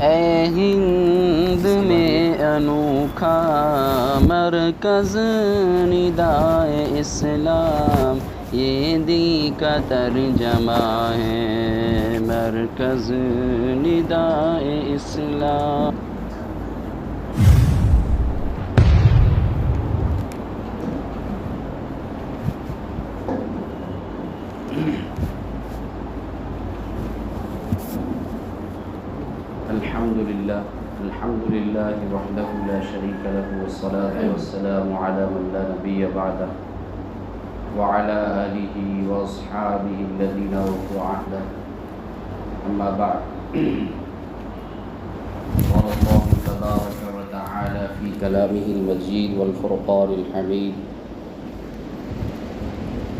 اے ہند میں انوکھا مرکز ندائے اسلام، یہ دی کا ترجمہ ہے مرکز ندائے اسلام۔ الحمد للہ وحدہ لا شریک لہ والصلاة والسلام علی من لا نبی بعدہ وعلی آلہ واصحابہ الذین اوفوا عہدہ، اما بعد۔ قال اللہ تبارک وتعالی فی کلامہ المجید والفرقان الحمید،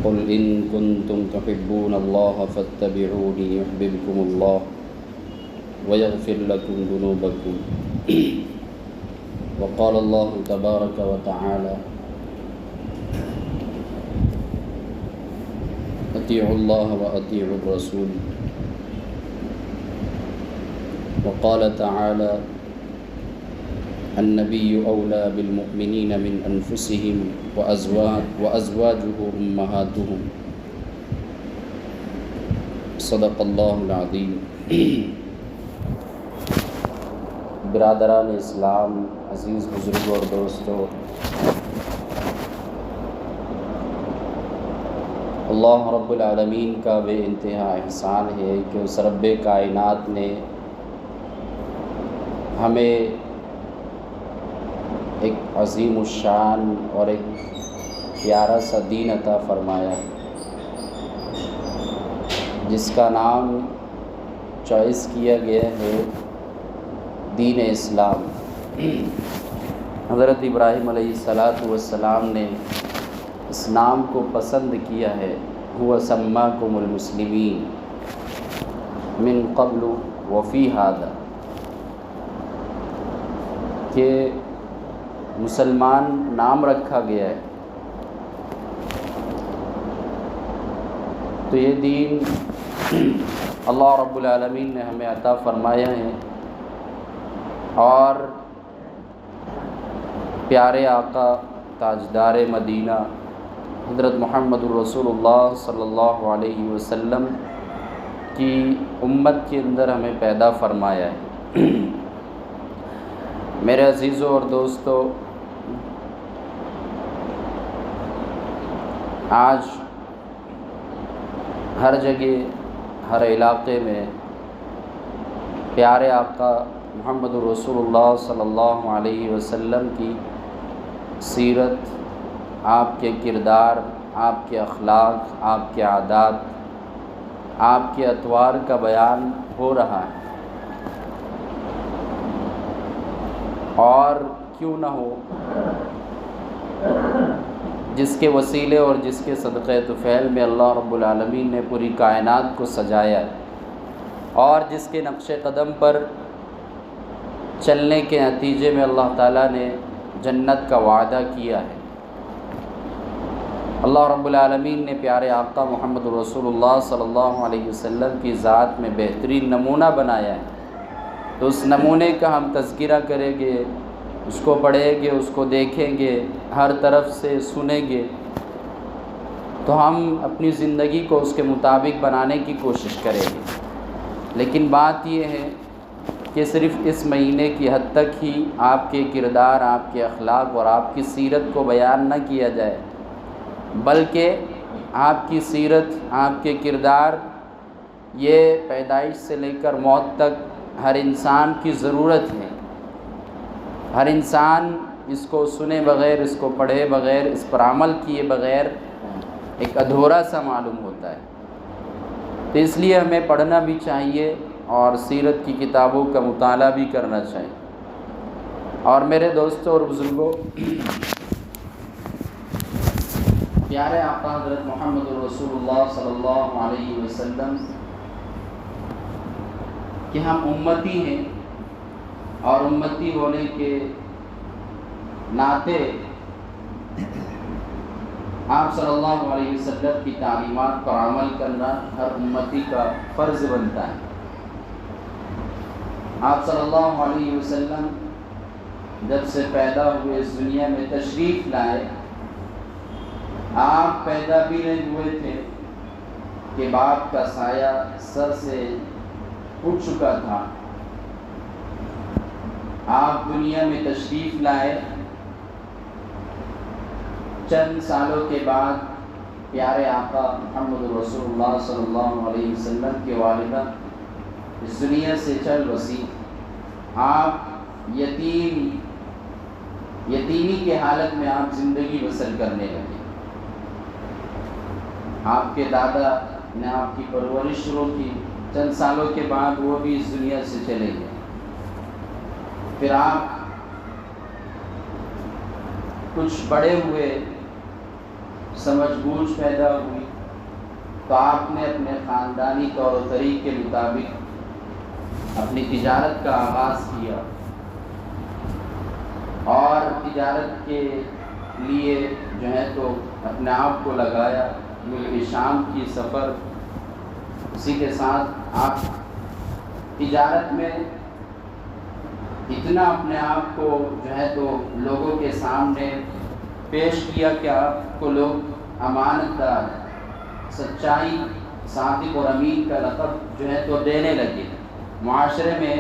قل ان کنتم تحبون اللہ فاتبعونی یحببکم اللہ وَيَغْفِرْ لَكُمْ ذُنُوبَكُمْ۔ وقال اللہ تبارک وتعالی اطیعوا اللہ وأطیعوا الرسول۔ وقال تعالی النبی اولی بالمؤمنین من انفسهم وأزواجه أمهاتهم۔ صدق اللہ العظیم۔ برادران اسلام، عزیز بزرگوں اور دوستوں، اللہ رب العالمین کا بے انتہا احسان ہے کہ اس رب کائنات نے ہمیں ایک عظیم الشان اور ایک پیارا سا دین عطا فرمایا جس کا نام چوائس کیا گیا ہے دین اسلام۔ حضرت ابراہیم علیہ السلام نے اس نام کو پسند کیا ہے، هو سماکم المسلمین من قبل وفی ھذا، کہ مسلمان نام رکھا گیا ہے۔ تو یہ دین اللہ رب العالمین نے ہمیں عطا فرمایا ہے، اور پیارے آقا تاجدار مدینہ حضرت محمد الرسول اللہ صلی اللہ علیہ وسلم کی امت کے اندر ہمیں پیدا فرمایا ہے۔ میرے عزیزوں اور دوستو، آج ہر جگہ ہر علاقے میں پیارے آقا محمد الرسول اللہ صلی اللہ علیہ وسلم کی سیرت، آپ کے کردار، آپ کے اخلاق، آپ کے عادات، آپ کے اطوار کا بیان ہو رہا ہے، اور کیوں نہ ہو، جس کے وسیلے اور جس کے صدقہ طفیل میں اللہ رب العالمین نے پوری کائنات کو سجایا، اور جس کے نقش قدم پر چلنے کے نتیجے میں اللہ تعالیٰ نے جنت کا وعدہ کیا ہے۔ اللہ رب العالمین نے پیارے آقا محمد رسول اللہ صلی اللہ علیہ وسلم کی ذات میں بہترین نمونہ بنایا ہے، تو اس نمونے کا ہم تذکرہ کریں گے، اس کو پڑھیں گے، اس کو دیکھیں گے، ہر طرف سے سنیں گے، تو ہم اپنی زندگی کو اس کے مطابق بنانے کی کوشش کریں گے۔ لیکن بات یہ ہے کہ صرف اس مہینے کی حد تک ہی آپ کے کردار، آپ کے اخلاق اور آپ کی سیرت کو بیان نہ کیا جائے، بلکہ آپ کی سیرت، آپ کے کردار، یہ پیدائش سے لے کر موت تک ہر انسان کی ضرورت ہے۔ ہر انسان اس کو سنے بغیر، اس کو پڑھے بغیر، اس پر عمل کیے بغیر ایک ادھورا سا معلوم ہوتا ہے۔ تو اس لیے ہمیں پڑھنا بھی چاہیے اور سیرت کی کتابوں کا مطالعہ بھی کرنا چاہیے۔ اور میرے دوستوں اور بزرگوں، پیارے آقا حضرت محمد رسول اللہ صلی اللہ علیہ وسلم کہ ہم امتی ہیں، اور امتی ہونے کے ناطے آپ صلی اللہ علیہ وسلم کی تعلیمات پر عمل کرنا ہر امتی کا فرض بنتا ہے۔ آپ صلی اللہ علیہ وسلم جب سے پیدا ہوئے اس دنیا میں تشریف لائے، آپ پیدا بھی نہیں ہوئے تھے کہ باپ کا سایہ سر سے اٹھ چکا تھا۔ آپ دنیا میں تشریف لائے، چند سالوں کے بعد پیارے آقا محمد رسول اللہ صلی اللہ علیہ وسلم کی والدہ اس دنیا سے چل بسی۔ آپ یتیمی کے حالت میں آپ زندگی بسر کرنے لگے۔ آپ کے دادا نے آپ کی پرورش شروع کی، چند سالوں کے بعد وہ بھی اس دنیا سے چلے گئے۔ پھر آپ کچھ بڑے ہوئے، سمجھ بوجھ پیدا ہوئی، تو آپ نے اپنے خاندانی طور و طریق کے مطابق اپنی تجارت کا آغاز کیا، اور تجارت کے لیے جو ہے تو اپنے آپ کو لگایا۔ ملک شام کی سفر، اسی کے ساتھ آپ تجارت میں اتنا اپنے آپ کو جو ہے تو لوگوں کے سامنے پیش کیا کہ آپ کو لوگ امانت دار، سچائی، صادق اور امین کا لقب جو ہے تو دینے لگے۔ معاشرے میں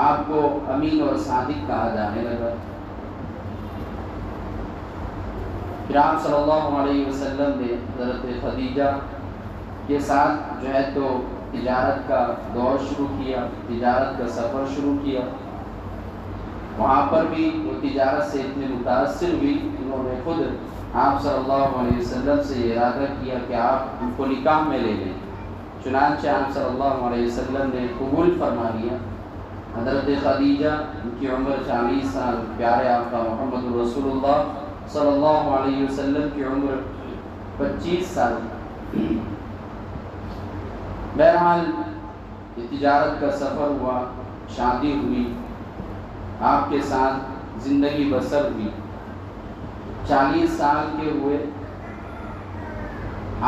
آپ کو امین اور صادق کہا جانے لگا۔ پھر آپ صلی اللہ علیہ وسلم نے حضرت خدیجہ کے ساتھ جو ہے تو تجارت کا دور شروع کیا، تجارت کا سفر شروع کیا۔ وہاں پر بھی وہ تجارت سے اتنے متاثر ہوئی، انہوں نے خود آپ صلی اللہ علیہ وسلم سے یہ ارادہ کیا کہ آپ ان کو نکاح میں لے لیں۔ چنانچہ آپ صلی اللہ علیہ وسلم نے قبول فرما لیا۔ حضرت خدیجہ، ان کی عمر 40 سال، پیارے آقا محمد رسول اللہ صلی اللہ علیہ وسلم کی عمر 25 سال۔ بہرحال یہ تجارت کا سفر ہوا، شادی ہوئی، آپ کے ساتھ زندگی بسر ہوئی۔ 40 سال کے ہوئے،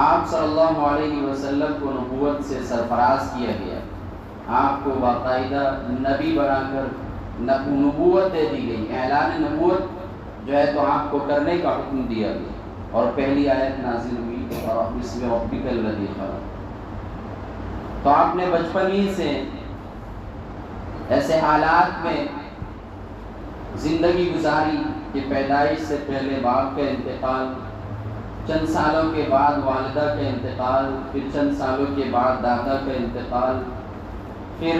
آپ صلی اللہ علیہ وسلم کو نبوت سے سرفراز کیا گیا۔ آپ کو باقاعدہ نبی بنا کر نبوت دے دی گئی، اعلان نبوت جو ہے تو آپ کو کرنے کا حکم دیا گیا، اور پہلی آیت نازل ہوئی، اور اس میں ربک الذی خلق۔ تو آپ نے بچپن ہی سے ایسے حالات میں زندگی گزاری کہ پیدائش سے پہلے باپ کا انتقال، چند سالوں کے بعد والدہ کا انتقال، پھر چند سالوں کے بعد دادا کا انتقال، پھر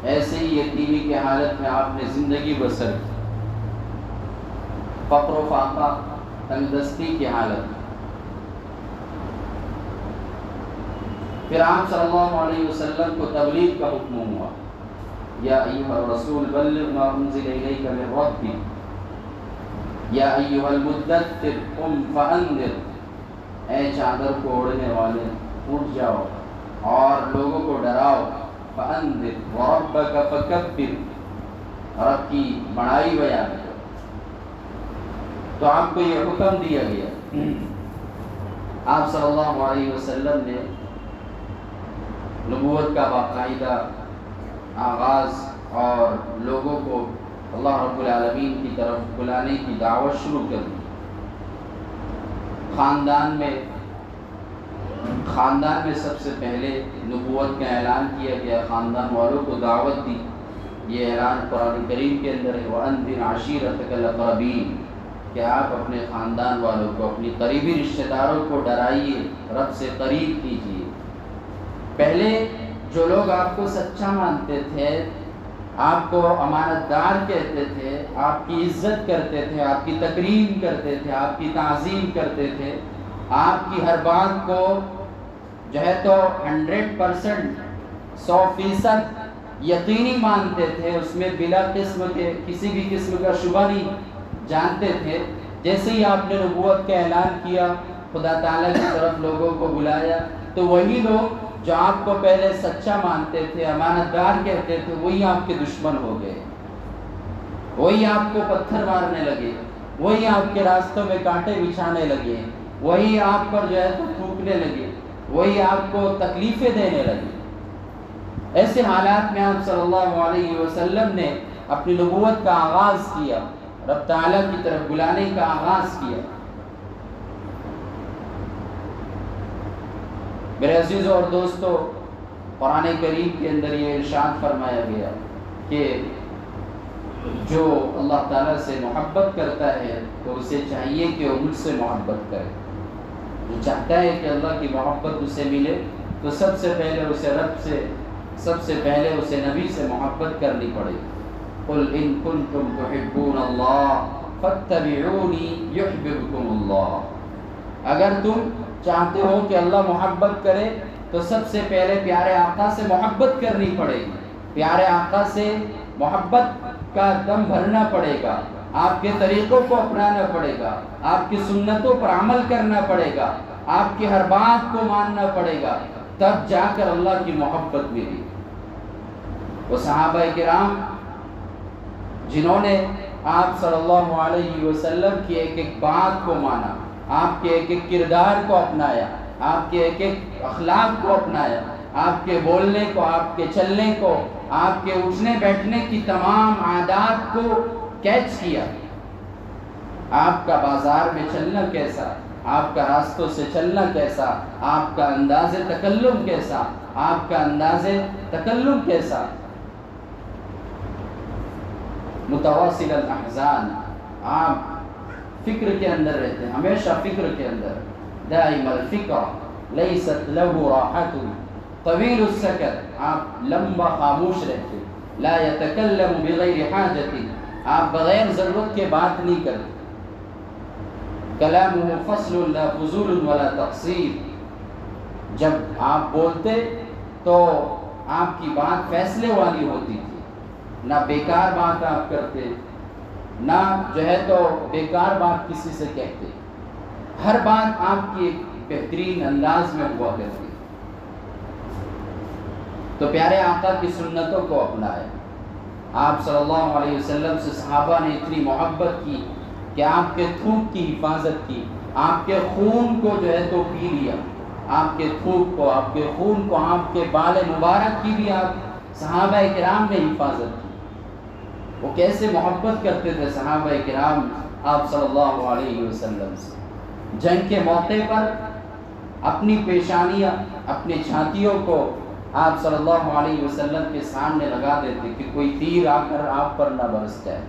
ایسے ہی یتیمی کی حالت میں آپ نے زندگی بسر کی، فقر و فاقہ، تنگدستی کی حالت۔ پھر آپ صلی اللہ علیہ وسلم کو تبلیغ کا حکم ہوا، یا ایھا الرسول بلغ ما انزل الیک من ربک یا ایھا المدثر قم فانذر، اے چادر کو اوڑھنے والے اٹھ جاؤ اور لوگوں کو ڈراؤ، فانذر وربک فکبر، رب کی بڑائی بیان کرو۔ تو آپ کو یہ حکم دیا گیا۔ آپ صلی اللہ علیہ وسلم نے نبوت کا باقاعدہ آغاز اور لوگوں کو اللہ رب العالمین کی طرف بلانے کی دعوت شروع کر دی۔ خاندان میں سب سے پہلے نبوت کا اعلان کیا گیا، خاندان والوں کو دعوت دی۔ یہ اعلان قرآن کریم کے اندر ہے، وَأَنذِرْ عَشِيرَتَكَ الْأَقْرَبِينَ، کہ آپ اپنے خاندان والوں کو، اپنی قریبی رشتہ داروں کو ڈرائیے، رب سے قریب کیجیے۔ پہلے جو لوگ آپ کو سچا مانتے تھے، آپ کو امانت دار کہتے تھے، آپ کی عزت کرتے تھے، آپ کی تکریم کرتے تھے، آپ کی تعظیم کرتے تھے، آپ کی ہر بات کو جو ہے تو 100% 100% یقینی مانتے تھے، اس میں بلا قسم کے کسی بھی قسم کا شبہ نہیں جانتے تھے۔ جیسے ہی آپ نے نبوت کا اعلان کیا، خدا تعالیٰ کی طرف لوگوں کو بلایا، تو وہی لوگ جو آپ کو پہلے سچا مانتے تھے، امانت دار کہتے تھے، وہی آپ کے دشمن ہو گئے، وہی آپ کو پتھر مارنے لگے، وہی آپ کے راستوں میں کانٹے بچھانے لگے، وہی آپ پر جو ہے تو تھوکنے لگے، وہی آپ کو تکلیفیں دینے لگے۔ ایسے حالات میں آپ صلی اللہ علیہ وسلم نے اپنی نبوت کا آغاز کیا، رب تعالیٰ کی طرف بلانے کا آغاز کیا۔ میرے عزیزوں اور دوستو، قرآن کریم کے اندر یہ ارشاد فرمایا گیا کہ جو اللہ تعالیٰ سے محبت کرتا ہے تو اسے چاہیے کہ وہ مجھ سے محبت کرے۔ جو چاہتا ہے کہ اللہ کی محبت اسے ملے تو سب سے پہلے اسے رب سے، سب سے پہلے اسے نبی سے محبت کرنی پڑے گی۔ قل ان کنتم تحبون اللہ فاتبعونی یحببکم اللہ۔ اگر تم چاہتے ہو کہ اللہ محبت کرے تو سب سے پہلے پیارے آقا سے محبت کرنی پڑے گی، پیارے آقا سے محبت کا دم بھرنا پڑے گا، آپ کے طریقوں کو اپنانا پڑے گا، آپ کی سنتوں پر عمل کرنا پڑے گا، آپ کی ہر بات کو ماننا پڑے گا، تب جا کر اللہ کی محبت ملی۔ وہ صحابہ کرام جنہوں نے آپ صلی اللہ علیہ وسلم کی ایک ایک بات کو مانا، آپ کے ایک ایک کردار کو اپنایا، آپ کے ایک ایک اخلاق کو اپنایا، آپ کے بولنے کو، آپ کے چلنے کو، آپ کے اٹھنے بیٹھنے کی تمام عادات کو کیچ کیا۔ آپ کا بازار میں چلنا کیسا، آپ کا راستوں سے چلنا کیسا، آپ کا انداز تکلم کیسا، آپ کا انداز تکلم کیسا۔ متواصل الاحزان، آپ فکر کے اندر رہتے ہیں، ہمیشہ فکر کے اندر۔ دائم الفکر لیست له راحت طویل السکت، آپ لمبا خاموش رہتے۔ لا یتکلم بغیر حاجت، آپ بغیر ضرورت کے بات نہیں کرتے۔ کلامہ فصل لا فضول ولا تقصیر، جب آپ بولتے تو آپ کی بات فیصلے والی ہوتی تھی، نہ بیکار بات آپ کرتے، نہ جو ہے تو بیکار بات کسی سے کہتے، ہر بات آپ کی ایک بہترین انداز میں ہوا کرتی۔ تو پیارے آقا کی سنتوں کو اپنائے۔ آپ صلی اللہ علیہ وسلم سے صحابہ نے اتنی محبت کی کہ آپ کے تھوک کی حفاظت کی، آپ کے خون کو جو ہے تو پی لیا، آپ کے تھوک کو، آپ کے خون کو، آپ کے بال مبارک کی بھی آپ صحابہ کرام نے حفاظت کی۔ وہ کیسے محبت کرتے تھے صحابہ کرام آپ صلی اللہ علیہ وسلم سے۔ جنگ کے موقع پر اپنی پیشانیاں، اپنی چھاتیوں کو آپ صلی اللہ علیہ وسلم کے سامنے لگا دیتے کہ کوئی تیر آ کر آپ پر نہ برس جائے۔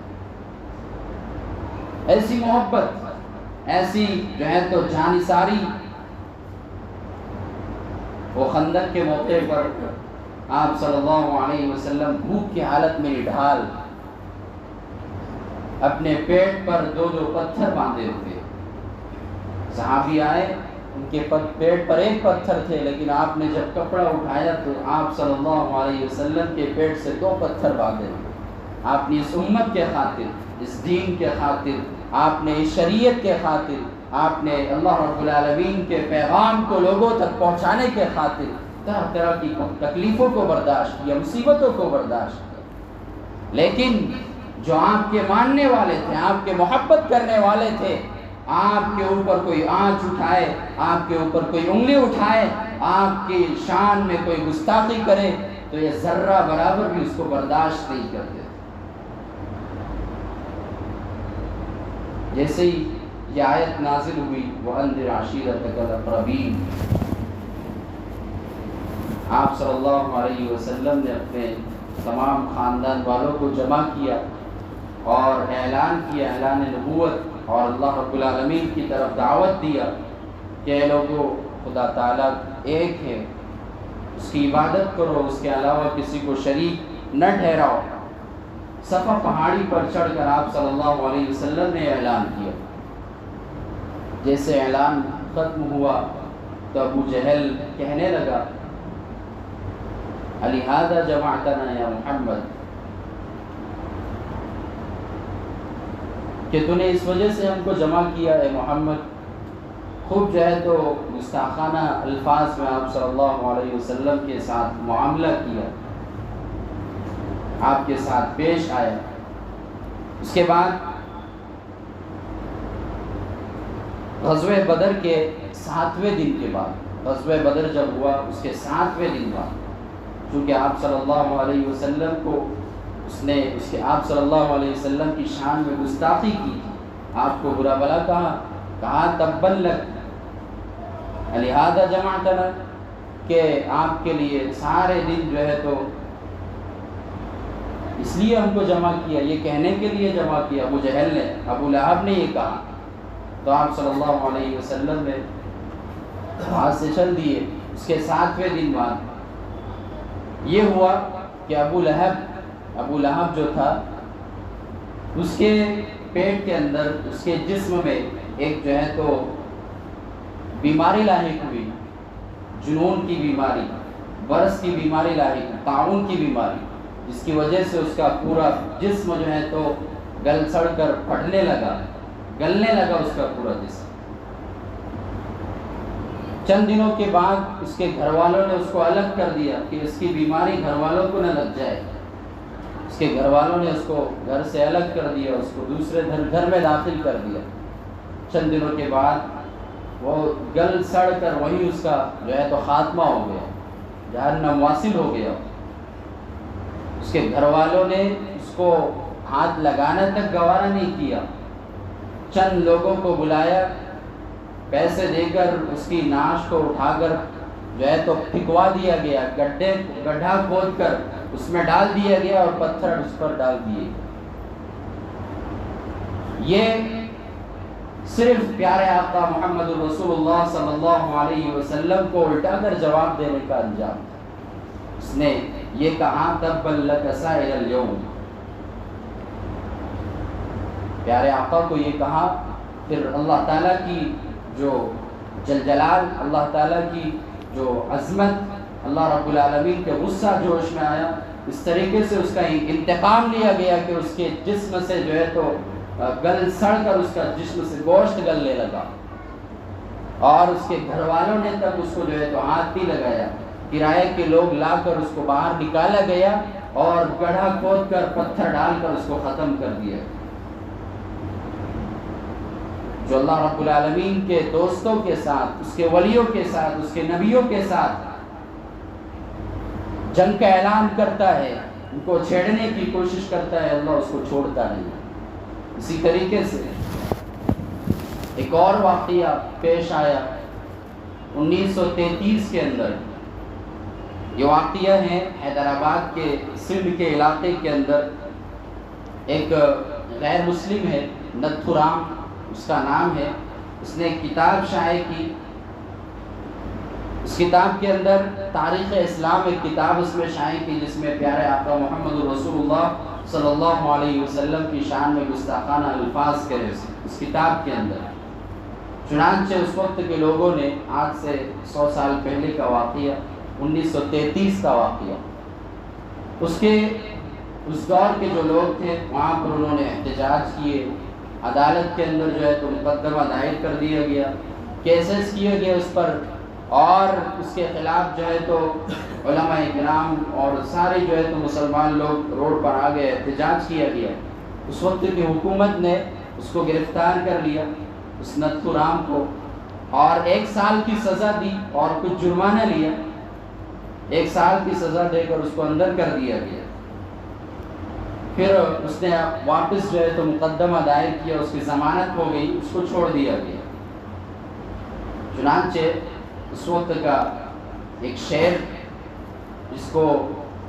ایسی محبت، ایسی جو ہے تو جانثاری۔ وہ خندق کے موقع پر آپ صلی اللہ علیہ وسلم بھوک کی حالت میں نڈھال اپنے پیٹ پر دو پتھر باندھے ہوئے، صحابی آئے، ان کے پیٹ پر ایک پتھر تھے، لیکن آپ نے جب کپڑا اٹھایا تو آپ صلی اللہ علیہ وسلم کے پیٹ سے 2 پتھر باندھے ہوئے۔ آپ نے اس امت کے خاطر، اس دین کے خاطر، آپ نے اس شریعت کے خاطر، آپ نے اللہ رب العالمین کے پیغام کو لوگوں تک پہنچانے کے خاطر طرح طرح کی تکلیفوں کو برداشت کیا، مصیبتوں کو برداشت کیا۔ لیکن جو آپ کے ماننے والے تھے، آپ کے محبت کرنے والے تھے، آپ کے اوپر کوئی آنچ اٹھائے، آپ کے اوپر کوئی انگلی اٹھائے، آپ کی شان میں کوئی گستاخی کرے تو یہ ذرہ برابر بھی اس کو برداشت نہیں کرتے۔ جیسے ہی یہ آیت نازل ہوئی، وَأَنذِرْ عَشِيرَتَكَ الْأَقْرَبِينَ، آپ صلی اللہ علیہ وسلم نے اپنے تمام خاندان والوں کو جمع کیا اور اعلان کیا، اعلان نبوت، اور اللہ رب العالمین کی طرف دعوت دیا کہ اے لوگو، خدا تعالیٰ ایک ہے، اس کی عبادت کرو، اس کے علاوہ کسی کو شریک نہ ٹھہراؤ۔ صفا پہاڑی پر چڑھ کر آپ صلی اللہ علیہ وسلم نے اعلان کیا۔ جیسے اعلان ختم ہوا تو ابو جہل کہنے لگا، لِہَذَا جَمَعْتَنَا یا محمد، کہ تو نے اس وجہ سے ہم کو جمع کیا اے محمد۔ خوب جو ہے تو گستاخانہ الفاظ میں آپ صلی اللہ علیہ وسلم کے ساتھ معاملہ کیا، آپ کے ساتھ پیش آیا۔ اس کے بعد غزوہ بدر کے 7ویں دن کے بعد، غزوہ بدر جب ہوا اس کے 7ویں دن بعد چونکہ آپ صلی اللہ علیہ وسلم کو آپ صلی اللہ علیہ وسلم کی شان میں گستاخی کی، آپ کو برا بھلا کہا تبًّ لک لہذا جمعتنا، کہ آپ کے لیے سارے دن جو ہے تو اس لیے ہم کو جمع کیا، یہ کہنے کے لیے جمع کیا ابو جہل نے، ابو لہب نے یہ کہا۔ تو آپ صلی اللہ علیہ وسلم نے وہاں سے چل دیے۔ اس کے 7ویں دن بعد یہ ہوا کہ ابو لہب جو تھا، اس کے پیٹ کے اندر، اس کے جسم میں ایک جو ہے تو بیماری لاحق ہوئی، جنون کی بیماری، برس کی بیماری لاحق، طاعون کی بیماری، جس کی وجہ سے اس کا پورا جسم جو ہے تو گل سڑ کر پھٹنے لگا، گلنے لگا اس کا پورا جسم۔ چند دنوں کے بعد اس کے گھر والوں نے اس کو الگ کر دیا کہ اس کی بیماری گھر والوں کو نہ لگ جائے۔ اس کے گھر والوں نے اس کو گھر سے الگ کر دیا، اس کو دوسرے گھر میں داخل کر دیا۔ چند دنوں کے بعد وہ گل سڑ کر وہیں اس کا جو ہے تو خاتمہ ہو گیا، جہنم واصل ہو گیا۔ اس کے گھر والوں نے اس کو ہاتھ لگانا تک گوارا نہیں کیا، چند لوگوں کو بلایا، پیسے دے کر اس کی نعش کو اٹھا کر جو ہے تو پھینکوا دیا گیا، گڈھا کھود کر اس میں ڈال دیا گیا اور پتھر اس پر ڈال دیے۔ یہ صرف پیارے آقا محمد رسول اللہ صلی اللہ علیہ وسلم کو الٹا کر جواب دینے کا انجام تھا۔ اس نے یہ کہا تبًّ لک سائر اليوم، پیارے آقا کو یہ کہا۔ پھر اللہ تعالیٰ کی جو جلال، اللہ تعالیٰ کی جو عظمت، اللہ رب العالمین کے غصہ جوش میں آیا۔ اس طریقے سے اس کا انتقام لیا گیا کہ اس کے جسم سے جو ہے تو گل سڑ کر اس کا جسم سے گوشت گلنے لگا، اور اس کے گھر والوں نے تک اس کو جو ہے تو ہاتھ بھی لگایا۔ کرائے کے لوگ لا کر اس کو باہر نکالا گیا اور گڑھا کھود کر پتھر ڈال کر اس کو ختم کر دیا۔ جو اللہ رب العالمین کے دوستوں کے ساتھ، اس کے ولیوں کے ساتھ، اس کے نبیوں کے ساتھ جنگ کا اعلان کرتا ہے، ان کو چھیڑنے کی کوشش کرتا ہے، اللہ اس کو چھوڑتا نہیں۔ اسی طریقے سے ایک اور واقعہ پیش آیا 1933 کے اندر۔ یہ واقعہ ہے حیدرآباد کے سندھ کے علاقے کے اندر۔ ایک غیر مسلم ہے، نتھورام اس کا نام ہے، اس نے ایک کتاب شائع کی۔ اس کتاب کے اندر تاریخ اسلام ایک کتاب اس میں شائع کی، جس میں پیارے آقا محمد رسول اللہ صلی اللہ علیہ وسلم کی شان میں گستاخانہ الفاظ کرے اس کتاب کے اندر۔ چنانچہ اس وقت کے لوگوں نے، آج سے 100 سال پہلے کا واقعہ، 1933 کا واقعہ، اس دور کے جو لوگ تھے وہاں پر انہوں نے احتجاج کیے، عدالت کے اندر جو ہے تو مقدمہ دائر کر دیا گیا، کیسز کیے گئے اس پر، اور اس کے خلاف جو ہے تو علماء کرام اور سارے جو ہے تو مسلمان لوگ روڈ پر آ گئے، احتجاج کیا گیا۔ اس وقت کی حکومت نے اس کو گرفتار کر لیا، اس نتھورام کو، اور 1 سال کی سزا دی اور کچھ جرمانہ لیا۔ 1 سال کی سزا دے کر اس کو اندر کر دیا گیا۔ پھر اس نے واپس جو ہے تو مقدمہ دائر کیا، اس کی ضمانت ہو گئی، اس کو چھوڑ دیا گیا۔ چنانچہ اس وقت کا ایک شعر جس کو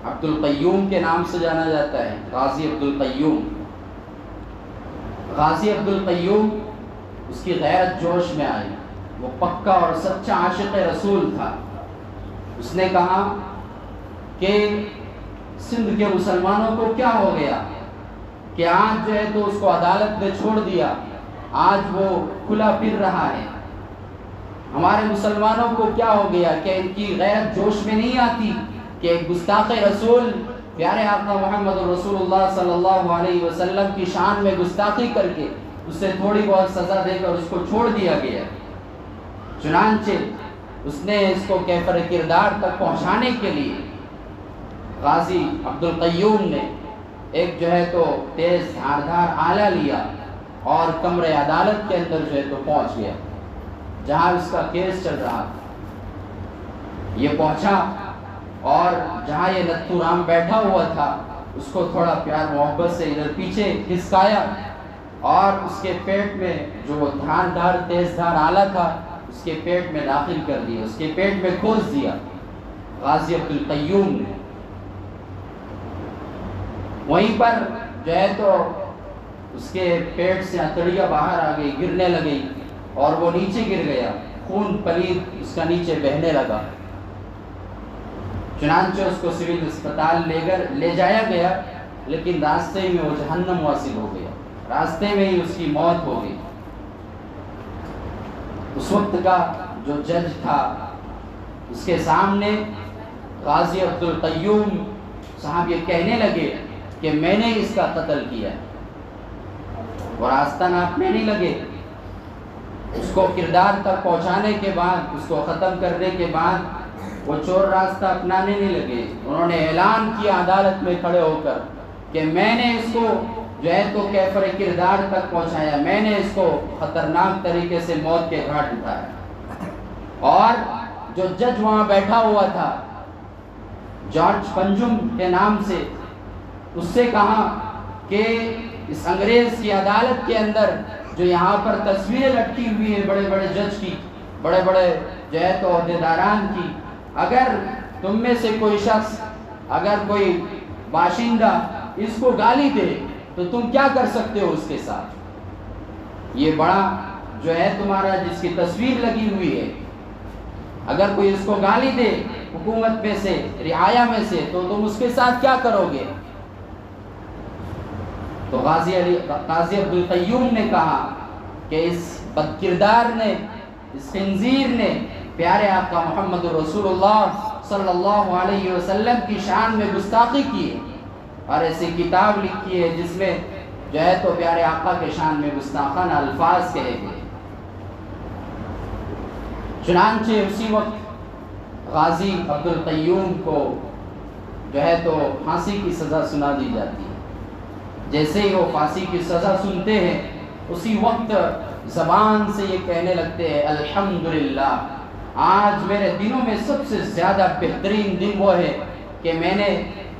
عبد القیوم کے نام سے جانا جاتا ہے، غازی عبد القیوم۔ غازی عبد القیوم، اس کی غیرت جوش میں آئی، وہ پکا اور سچا عاشق رسول تھا۔ اس نے کہا کہ سندھ کے مسلمانوں کو کیا ہو گیا کہ آج جو ہے تو اس کو عدالت نے چھوڑ دیا، آج وہ کھلا پھر رہا ہے۔ ہمارے مسلمانوں کو کیا ہو گیا کہ ان کی غیرت جوش میں نہیں آتی کہ ایک گستاخ رسول پیارے آقا محمد رسول اللہ صلی اللہ علیہ وسلم کی شان میں گستاخی کر کے اسے تھوڑی بہت سزا دے کر اس کو چھوڑ دیا گیا۔ چنانچہ اس نے اس کو کیفر کردار تک پہنچانے کے لیے غازی عبد القیوم نے ایک جو ہے تو تیز دھاردار آلہ لیا اور کمرہ عدالت کے اندر جو ہے تو پہنچ گیا جہاں اس کا کیس چل رہا تھا۔ یہ پہنچا اور جہاں یہ نتھو رام بیٹھا ہوا تھا اس کو تھوڑا پیار محبت سے ادھر پیچھے کھسکایا اور اس کے پیٹ میں جو وہ دھاردار تیز دھار آلہ تھا اس کے پیٹ میں داخل کر دیا، اس کے پیٹ میں کھوس دیا غازی عبد القیوم نے۔ وہیں پر جو ہے تو اس کے پیٹ سے ہتھیلیاں باہر آ گئی، گرنے لگی اور وہ نیچے گر گیا، خون پلید اس کا نیچے بہنے لگا۔ چنانچہ اس کو سول اسپتال لے جایا گیا، لیکن راستے میں وہ جہنم واصل ہو گیا، راستے میں ہی اس کی موت ہو گئی۔ اس وقت کا جو جج تھا اس کے سامنے غازی عبد القیوم صاحب یہ کہنے لگے کہ میں نے اس کا قتل کیا، اور راستہ ناپنے نہیں لگے۔ اس کو کردار تک پہنچانے کے بعد، اس کو ختم کرنے کے بعد وہ چور راستہ اپنانے نہیں لگے۔ انہوں نے اعلان کیا عدالت میں کھڑے ہو کر کہ میں نے اس کو جو ہے تو کیفر کردار تک پہنچایا، میں نے اس کو خطرناک طریقے سے موت کے گھاٹ اٹھایا۔ اور جو جج وہاں بیٹھا ہوا تھا جارج پنجم کے نام سے، اس سے کہا کہ اس انگریز کی عدالت کے اندر جو یہاں پر تصویریں لٹکی ہوئی ہیں بڑے بڑے جج کی، بڑے بڑے جو ہے تو عہدیداران کی، اگر تم میں سے کوئی شخص، اگر کوئی باشندہ اس کو گالی دے تو تم کیا کر سکتے ہو اس کے ساتھ؟ یہ بڑا جو ہے تمہارا جس کی تصویر لگی ہوئی ہے، اگر کوئی اس کو گالی دے حکومت میں سے، رعایا میں سے، تو تم اس کے ساتھ کیا کرو گے؟ تو غازی عبد القیوم نے کہا کہ اس بد کردار نے، اس خنزیر نے پیارے آقا محمد رسول اللہ صلی اللہ علیہ وسلم کی شان میں گستاخی کی ہے، اور ایسی کتاب لکھی ہے جس میں جو ہے تو پیارے آقا کے شان میں گستاخانہ الفاظ کہے گئے۔ چنانچہ اسی وقت غازی عبد القیوم کو جو ہے تو پھانسی کی سزا سنا دی جاتی ہے۔ جیسے ہی وہ پھانسی کی سزا سنتے ہیں اسی وقت زبان سے یہ کہنے لگتے ہیں الحمدللہ، آج میرے دنوں میں سب سے زیادہ بہترین دن وہ ہے کہ میں نے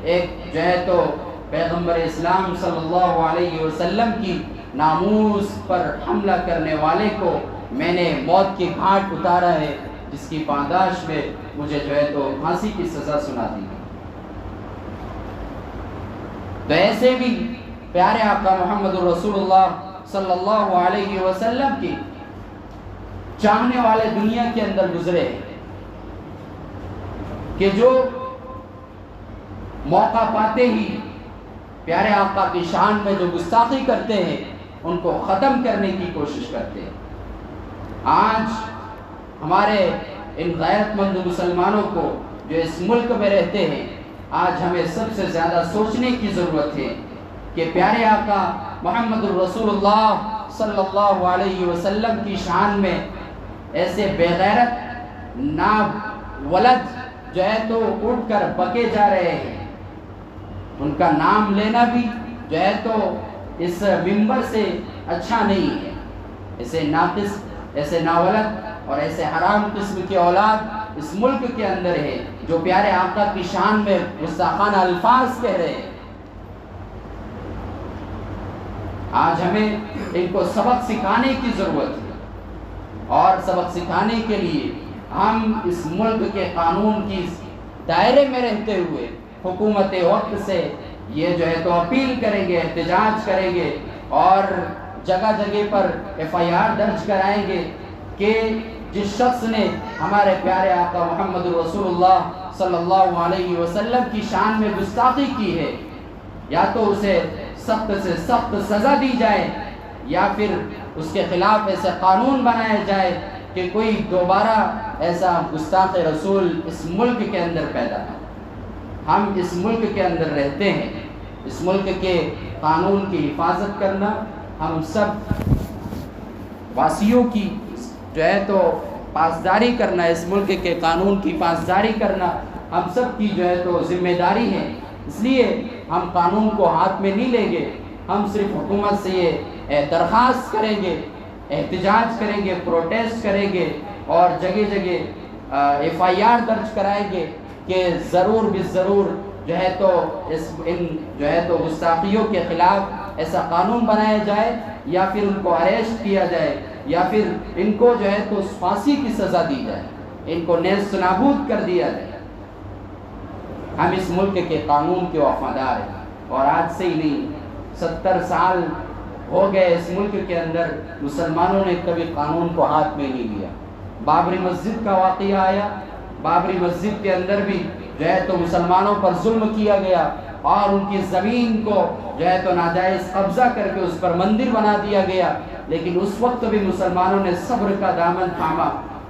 ایک جو ہے تو پیغمبر اسلام صلی اللہ علیہ وسلم کی ناموس پر حملہ کرنے والے کو میں نے موت کے گھاٹ اتارا ہے، جس کی پاداش میں مجھے جو ہے تو پھانسی کی سزا سنا دی۔ تو ایسے بھی پیارے آقا محمد رسول اللہ صلی اللہ علیہ وسلم کی چاہنے والے دنیا کے اندر گزرے کہ جو موقع پاتے ہی پیارے آقا کی شان میں جو گستاخی کرتے ہیں ان کو ختم کرنے کی کوشش کرتے ہیں۔ آج ہمارے ان غیرت مند مسلمانوں کو جو اس ملک میں رہتے ہیں، آج ہمیں سب سے زیادہ سوچنے کی ضرورت ہے کہ پیارے آقا محمد الرسول اللہ صلی اللہ علیہ وسلم کی شان میں ایسے بے غیرت ناولد جو ہے تو اٹھ کر بکے جا رہے ہیں، ان کا نام لینا بھی جو ہے تو اس منبر سے اچھا نہیں ہے۔ ایسے ناقص، ایسے ناولد اور ایسے حرام قسم کی اولاد اس ملک کے اندر ہے جو پیارے آقا کی شان میں گستاخانہ الفاظ کہہ رہے ہیں۔ آج ہمیں ان کو سبق سکھانے کی ضرورت ہے، اور سبق سکھانے کے لیے ہم اس ملک کے قانون کی دائرے میں رہتے ہوئے حکومت وقت سے یہ جو ہے تو اپیل کریں گے، احتجاج کریں گے، اور جگہ جگہ پر FIR درج کرائیں گے کہ جس شخص نے ہمارے پیارے آقا محمد رسول اللہ صلی اللہ علیہ وسلم کی شان میں گستاخی کی ہے، یا تو اسے سخت سے سخت سزا دی جائے، یا پھر اس کے خلاف ایسے قانون بنایا جائے کہ کوئی دوبارہ ایسا گستاخ رسول اس ملک کے اندر پیدا نہ ہو۔ ہم اس ملک کے اندر رہتے ہیں، اس ملک کے قانون کی حفاظت کرنا ہم سب واسیوں کی جو ہے تو پاسداری کرنا، اس ملک کے قانون کی پاسداری کرنا ہم سب کی جو ہے تو ذمہ داری ہے۔ اس لیے ہم قانون کو ہاتھ میں نہیں لیں گے، ہم صرف حکومت سے یہ درخواست کریں گے، احتجاج کریں گے، پروٹیسٹ کریں گے، اور جگہ جگہ FIR درج کرائیں گے، کہ ضرور بالضرور جو ہے تو ان جو ہے تو گستاخیوں کے خلاف ایسا قانون بنایا جائے، یا پھر ان کو اریسٹ کیا جائے، یا پھر ان کو جو ہے تو پھانسی کی سزا دی جائے، ان کو نیست نابود کر دیا جائے۔ ہم اس ملک کے قانون کے وفادار ہیں، اور آج سے ہی نہیں، 70 سال ہو گئے اس ملک کے اندر مسلمانوں نے کبھی قانون کو ہاتھ میں نہیں لیا۔ بابری مسجد کا واقعہ آیا، بابری مسجد کے اندر بھی جو ہے تو مسلمانوں پر ظلم کیا گیا، اور ان کی زمین کو جو ہے تو ناجائز قبضہ کر کے اس پر مندر بنا دیا گیا، لیکن اس وقت بھی مسلمانوں نے صبر کا دامن تھاما،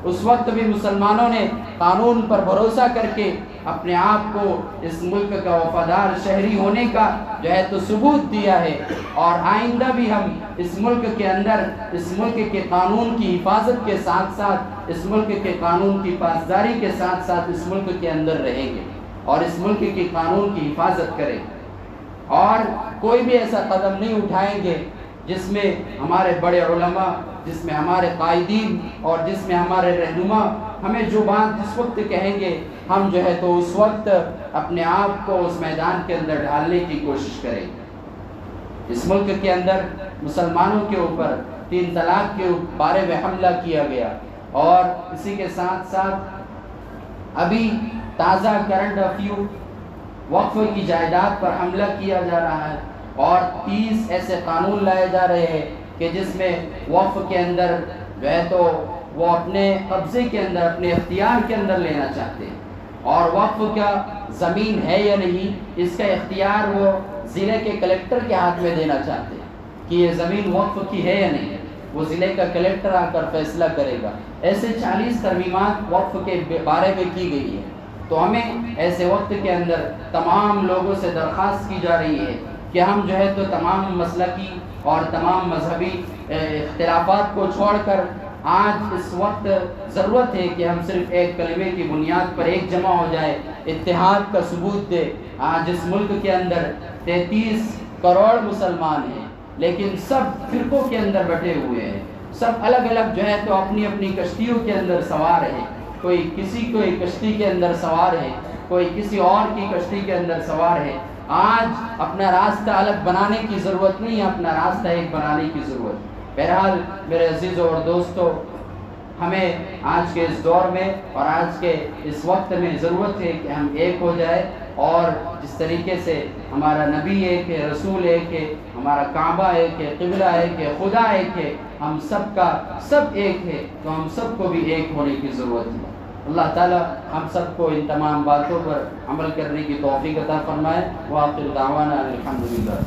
اس وقت بھی مسلمانوں نے قانون پر بھروسہ کر کے اپنے آپ کو اس ملک کا وفادار شہری ہونے کا جو ہے تو ثبوت دیا ہے، اور آئندہ بھی ہم اس ملک کے اندر اس ملک کے قانون کی حفاظت کے ساتھ ساتھ، اس ملک کے قانون کی پاسداری کے ساتھ ساتھ اس ملک کے اندر رہیں گے، اور اس ملک کے قانون کی حفاظت کریں گے، اور کوئی بھی ایسا قدم نہیں اٹھائیں گے جس میں ہمارے بڑے علماء، جس میں ہمارے قائدین اور جس میں ہمارے رہنما ہمیں جو بات جس وقت کہیں گے، ہم جو ہے تو اس وقت اپنے آپ کو اس میدان کے اندر ڈالنے کی کوشش کریں گے۔ اس ملک کے اندر مسلمانوں کے اوپر 3 طلاق کے بارے میں حملہ کیا گیا، اور اسی کے ساتھ ساتھ ابھی تازہ کرنٹ افیئر وقف کی جائیداد پر حملہ کیا جا رہا ہے، اور 30 ایسے قانون لائے جا رہے ہیں کہ جس میں وقف کے اندر جو ہے تو وہ اپنے قبضے کے اندر، اپنے اختیار کے اندر لینا چاہتے ہیں، اور وقف کا زمین ہے یا نہیں اس کا اختیار وہ ضلع کے کلیکٹر کے ہاتھ میں دینا چاہتے ہیں کہ یہ زمین وقف کی ہے یا نہیں، وہ ضلع کا کلیکٹر آ کر فیصلہ کرے گا۔ ایسے 40 ترمیمات وقف کے بارے میں کی گئی ہے، تو ہمیں ایسے وقت کے اندر تمام لوگوں سے درخواست کی جا رہی ہے کہ ہم جو ہے تو تمام مسلکی اور تمام مذہبی اختلافات کو چھوڑ کر آج اس وقت ضرورت ہے کہ ہم صرف ایک کلمے کی بنیاد پر ایک جمع ہو جائے، اتحاد کا ثبوت دے۔ آج اس ملک کے اندر 33 کروڑ مسلمان ہیں، لیکن سب فرقوں کے اندر بٹے ہوئے ہیں، سب الگ الگ جو ہے تو اپنی اپنی کشتیوں کے اندر سوار ہیں، کوئی کسی کوئی کشتی کے اندر سوار ہے، کوئی کسی اور کی کشتی کے اندر سوار ہے۔ آج اپنا راستہ الگ بنانے کی ضرورت نہیں ہے، اپنا راستہ ایک بنانے کی ضرورت۔ بہرحال میرے عزیزوں اور دوستوں، ہمیں آج کے اس دور میں اور آج کے اس وقت میں ضرورت ہے کہ ہم ایک ہو جائے، اور جس طریقے سے ہمارا نبی ایک ہے، رسول ایک ہے، ہمارا کعبہ ایک ہے، قبلہ ایک ہے، خدا ایک ہے، ہم سب کا سب ایک ہے، تو ہم سب کو بھی ایک ہونے کی ضرورت ہے۔ اللہ تعالی ہم سب کو ان تمام باتوں پر عمل کرنے کی توفیق عطا فرمائے۔ وآخر دعوانا الحمدللہ۔